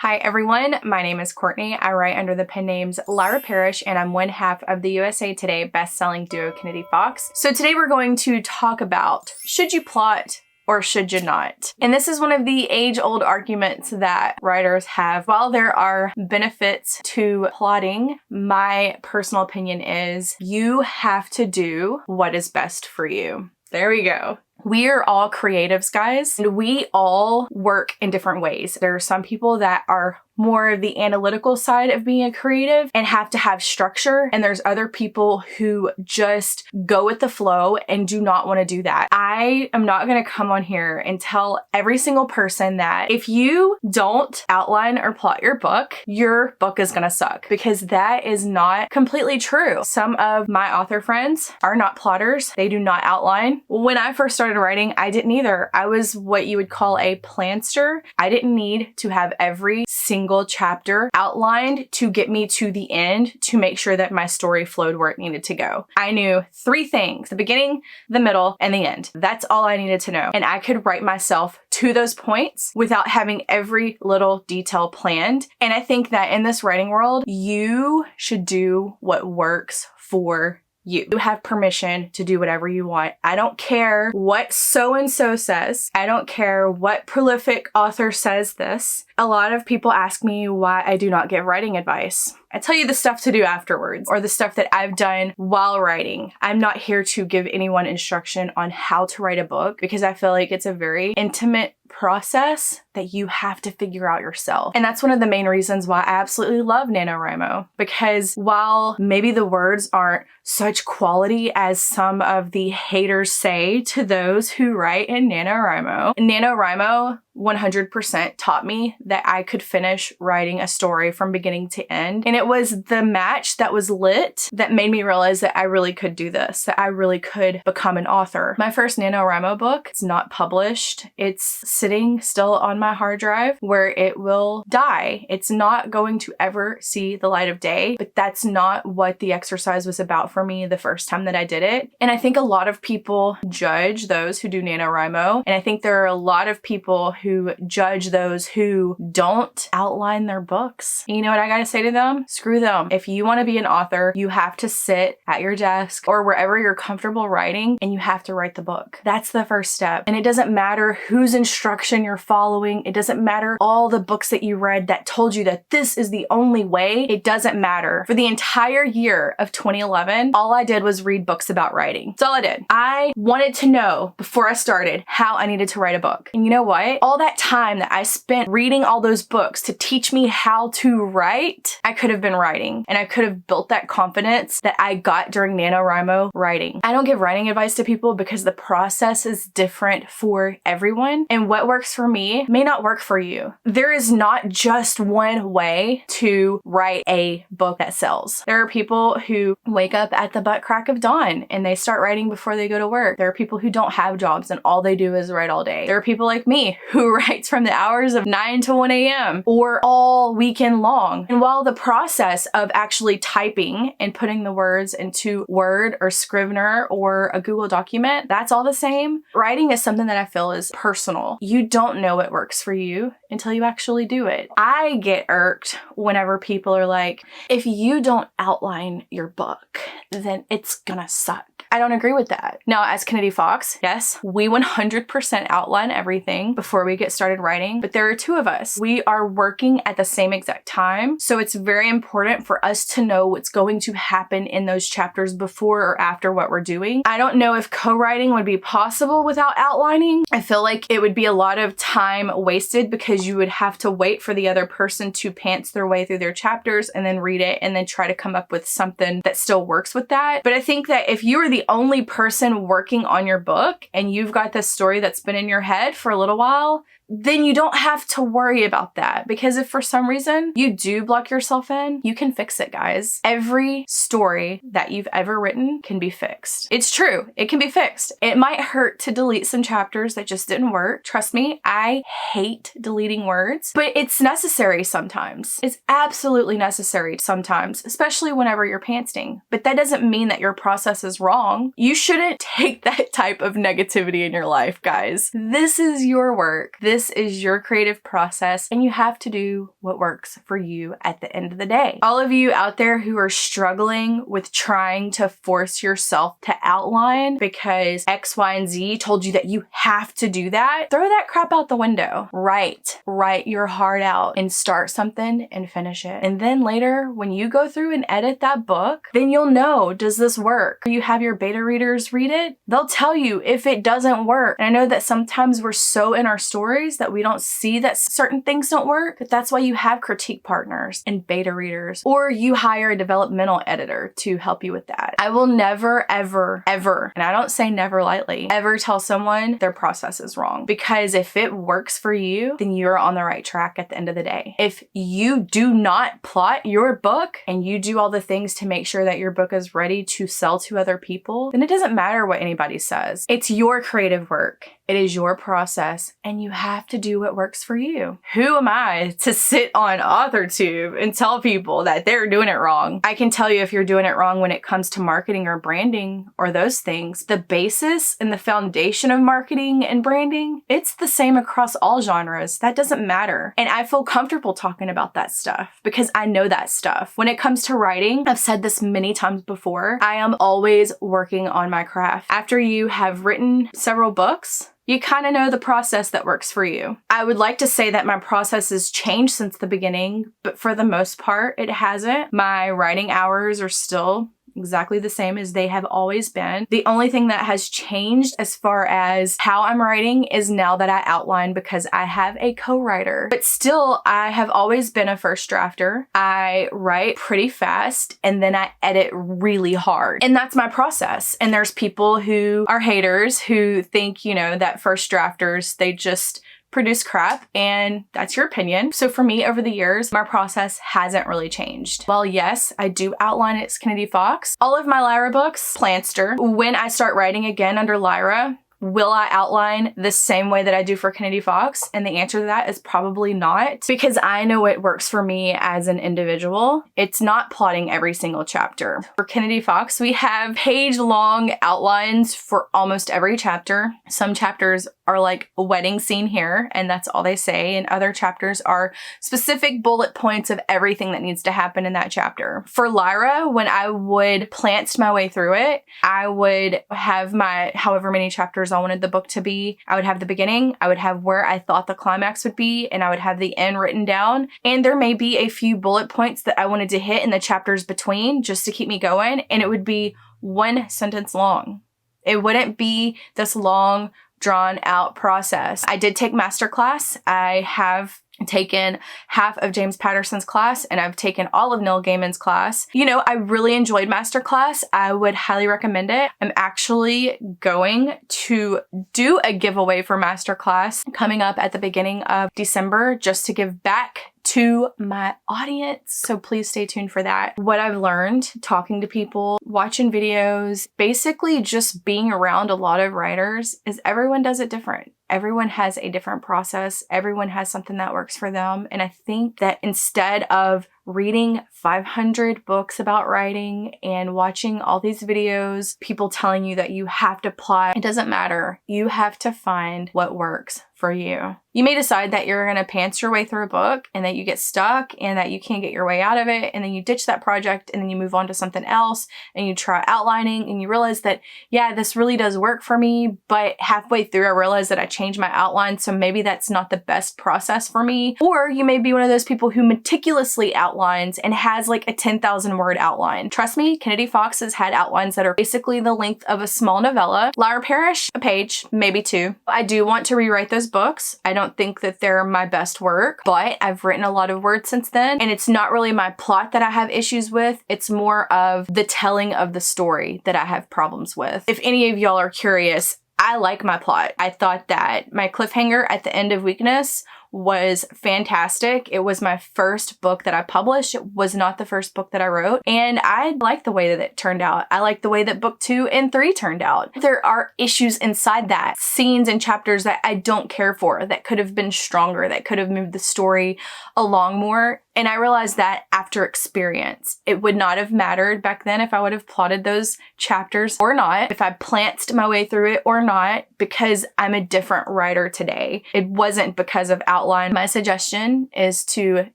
Hi everyone, my name is Courtney. I write under the pen names Lyra Parish and I'm one half of the USA Today best-selling duo Kennedy Fox. So today we're going to talk about, should you plot or should you not? And this is one of the age-old arguments that writers have. While there are benefits to plotting, my personal opinion is you have to do what is best for you. There we go. We are all creatives, guys, and we all work in different ways. There are some people that are more of the analytical side of being a creative and have to have structure, and there's other people who just go with the flow and do not want to do that. I am not going to come on here and tell every single person that if you don't outline or plot your book is going to suck, because that is not completely true. Some of my author friends are not plotters. They do not outline. When I first started writing, I didn't either. I was what you would call a planster. I didn't need to have every single chapter outlined to get me to the end to make sure that my story flowed where it needed to go. I knew 3 things: the beginning, the middle, and the end. That's all I needed to know. And I could write myself to those points without having every little detail planned. And I think that in this writing world, you should do what works for you. You have permission to do whatever you want. I don't care what so-and-so says. I don't care what prolific author says this. A lot of people ask me why I do not give writing advice. I tell you the stuff to do afterwards, or the stuff that I've done while writing. I'm not here to give anyone instruction on how to write a book, because I feel like it's a very intimate process that you have to figure out yourself. And that's one of the main reasons why I absolutely love NaNoWriMo, because while maybe the words aren't such quality as some of the haters say to those who write in NaNoWriMo 100% taught me that I could finish writing a story from beginning to end. And it was the match that was lit that made me realize that I really could do this, that I really could become an author. My first NaNoWriMo book, it's not published. It's sitting still on my hard drive where it will die. It's not going to ever see the light of day, but that's not what the exercise was about for me the first time that I did it. And I think a lot of people judge those who do NaNoWriMo, and I think there are a lot of people who judge those who don't outline their books. And you know what I gotta say to them? Screw them. If you want to be an author, you have to sit at your desk or wherever you're comfortable writing, and you have to write the book. That's the first step. And it doesn't matter whose instruction you're following. It doesn't matter all the books that you read that told you that this is the only way. It doesn't matter. For the entire year of 2011, all I did was read books about writing. That's all I did. I wanted to know before I started how I needed to write a book. And you know what? All that time that I spent reading all those books to teach me how to write, I could have been writing, and I could have built that confidence that I got during NaNoWriMo writing. I don't give writing advice to people because the process is different for everyone, and what works for me may not work for you. There is not just one way to write a book that sells. There are people who wake up at the butt crack of dawn and they start writing before they go to work. There are people who don't have jobs and all they do is write all day. There are people like me who writes from the hours of 9 to 1 a.m. or all weekend long. And while the process of actually typing and putting the words into Word or Scrivener or a Google document, that's all the same, writing is something that I feel is personal. You don't know what works for you until you actually do it. I get irked whenever people are like, if you don't outline your book, then it's gonna suck. I don't agree with that. Now, as Kennedy Fox, yes, we 100% outline everything before we get started writing, but there are 2 of us. We are working at the same exact time, so it's very important for us to know what's going to happen in those chapters before or after what we're doing. I don't know if co-writing would be possible without outlining. I feel like it would be a lot of time wasted because you would have to wait for the other person to pants their way through their chapters and then read it and then try to come up with something that still works with that. But I think that if you are the only person working on your book and you've got this story that's been in your head for a little while, then you don't have to worry about that, because if for some reason you do block yourself in, you can fix it, guys. Every story that you've ever written can be fixed. It's true, it can be fixed. It might hurt to delete some chapters that just didn't work. Trust me, I hate deleting words, but it's necessary sometimes. It's absolutely necessary sometimes, especially whenever you're pantsing. But that doesn't mean that your process is wrong. You shouldn't take that type of negativity in your life, guys. This is your work. This This is your creative process, and you have to do what works for you at the end of the day. All of you out there who are struggling with trying to force yourself to outline because X, Y, and Z told you that you have to do that, throw that crap out the window. Write your heart out and start something and finish it. And then later, when you go through and edit that book, then you'll know, does this work? You have your beta readers read it. They'll tell you if it doesn't work. And I know that sometimes we're so in our stories that we don't see that certain things don't work, but that's why you have critique partners and beta readers, or you hire a developmental editor to help you with that. I will never, ever, and I don't say never lightly, ever tell someone their process is wrong, because if it works for you, then you're on the right track at the end of the day. If you do not plot your book and you do all the things to make sure that your book is ready to sell to other people, then it doesn't matter what anybody says. It's your creative work. It is your process, and you have to do what works for you. Who am I to sit on authortube and tell people that they're doing it wrong? I can tell you if you're doing it wrong when it comes to marketing or branding or those things. The basis and the foundation of marketing and branding, it's the same across all genres. That doesn't matter. And I feel comfortable talking about that stuff because I know that stuff. When it comes to writing, I've said this many times before, I am always working on my craft. After you have written several books, you kind of know the process that works for you. I would like to say that my process has changed since the beginning, but for the most part, it hasn't. My writing hours are still exactly the same as they have always been. The only thing that has changed as far as how I'm writing is now that I outline because I have a co-writer. But still, I have always been a first drafter. I write pretty fast and then I edit really hard. And that's my process. And there's people who are haters who think, you know, that first drafters, they just produce crap, and that's your opinion. So for me, over the years, my process hasn't really changed. Well, yes, I do outline at Kennedy Fox. All of my Lyra books, Planster. When I start writing again under Lyra, will I outline the same way that I do for Kennedy Fox? And the answer to that is probably not, because I know what works for me as an individual. It's not plotting every single chapter. For Kennedy Fox, we have page-long outlines for almost every chapter. Some chapters are like a wedding scene here, and that's all they say, and other chapters are specific bullet points of everything that needs to happen in that chapter. For Lyra, when I would plant my way through it, I would have my however many chapters I wanted the book to be. I would have the beginning, I would have where I thought the climax would be, and I would have the end written down. And there may be a few bullet points that I wanted to hit in the chapters between just to keep me going, and it would be one sentence long. It wouldn't be this long, drawn out process. I did take masterclass. I have taken half of James Patterson's class, and I've taken all of Neil Gaiman's class. You know, I really enjoyed masterclass. I would highly recommend it. I'm actually going to do a giveaway for masterclass coming up at the beginning of December just to give back to my audience. So please stay tuned for that. What I've learned talking to people, watching videos, basically just being around a lot of writers is everyone does it different. Everyone has a different process. Everyone has something that works for them. And I think that instead of reading 500 books about writing and watching all these videos, people telling you that you have to plot, it doesn't matter. You have to find what works for you. You may decide that you're going to pants your way through a book and that you get stuck and that you can't get your way out of it, and then you ditch that project and then you move on to something else and you try outlining and you realize that, yeah, this really does work for me, but halfway through I realized that I changed my outline, so maybe that's not the best process for me. Or you may be one of those people who meticulously outlines and has like a 10,000 word outline. Trust me, Kennedy Fox has had outlines that are basically the length of a small novella. Lyra Parish, a page, maybe two. I do want to rewrite those books. I don't think that they're my best work, but I've written a lot of words since then, and it's not really my plot that I have issues with. It's more of the telling of the story that I have problems with. If any of y'all are curious, I like my plot. I thought that my cliffhanger at the end of Weakness was fantastic. It was my first book that I published. It was not the first book that I wrote. And I like the way that it turned out. I like the way that book 2 and 3 turned out. There are issues inside that, scenes and chapters that I don't care for, that could have been stronger, that could have moved the story along more. And I realized that after experience. It would not have mattered back then if I would have plotted those chapters or not, if I plantzed my way through it or not, because I'm a different writer today. It wasn't because of outline. My suggestion is to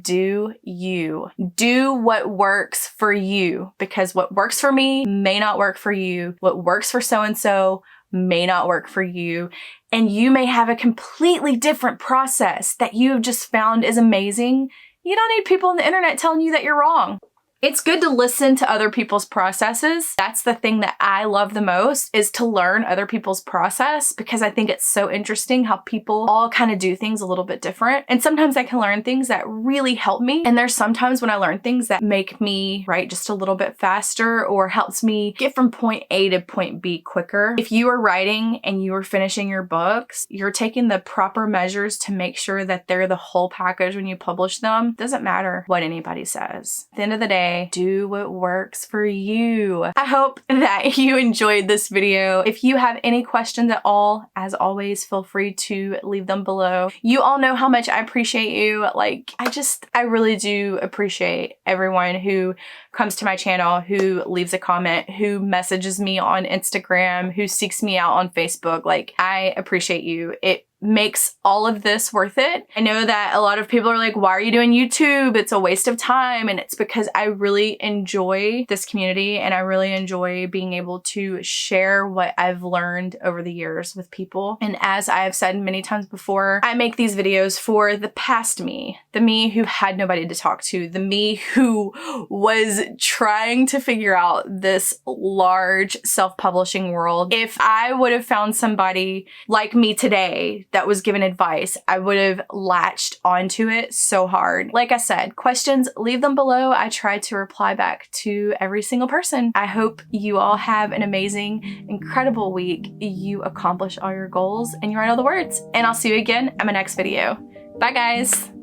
do you. Do what works for you, because what works for me may not work for you. What works for so-and-so may not work for you. And you may have a completely different process that you've just found is amazing. You don't need people on the internet telling you that you're wrong. It's good to listen to other people's processes. That's the thing that I love the most, is to learn other people's process, because I think it's so interesting how people all kind of do things a little bit different. And sometimes I can learn things that really help me. And there's sometimes when I learn things that make me write just a little bit faster or helps me get from point A to point B quicker. If you are writing and you are finishing your books, you're taking the proper measures to make sure that they're the whole package when you publish them. It doesn't matter what anybody says. At the end of the day, do what works for you. I hope that you enjoyed this video. If you have any questions at all, as always, feel free to leave them below. You all know how much I appreciate you. Like, I really do appreciate everyone who comes to my channel, who leaves a comment, who messages me on Instagram, who seeks me out on Facebook. Like, I appreciate you. It makes all of this worth it. I know that a lot of people are like, why are you doing YouTube? It's a waste of time. And it's because I really enjoy this community, and I really enjoy being able to share what I've learned over the years with people. And as I have said many times before, I make these videos for the past me, the me who had nobody to talk to, the me who was trying to figure out this large self-publishing world. If I would have found somebody like me today that was given advice, I would have latched onto it so hard. Like I said, questions, leave them below. I try to reply back to every single person. I hope you all have an amazing, incredible week. You accomplish all your goals and you write all the words. And I'll see you again in my next video. Bye, guys.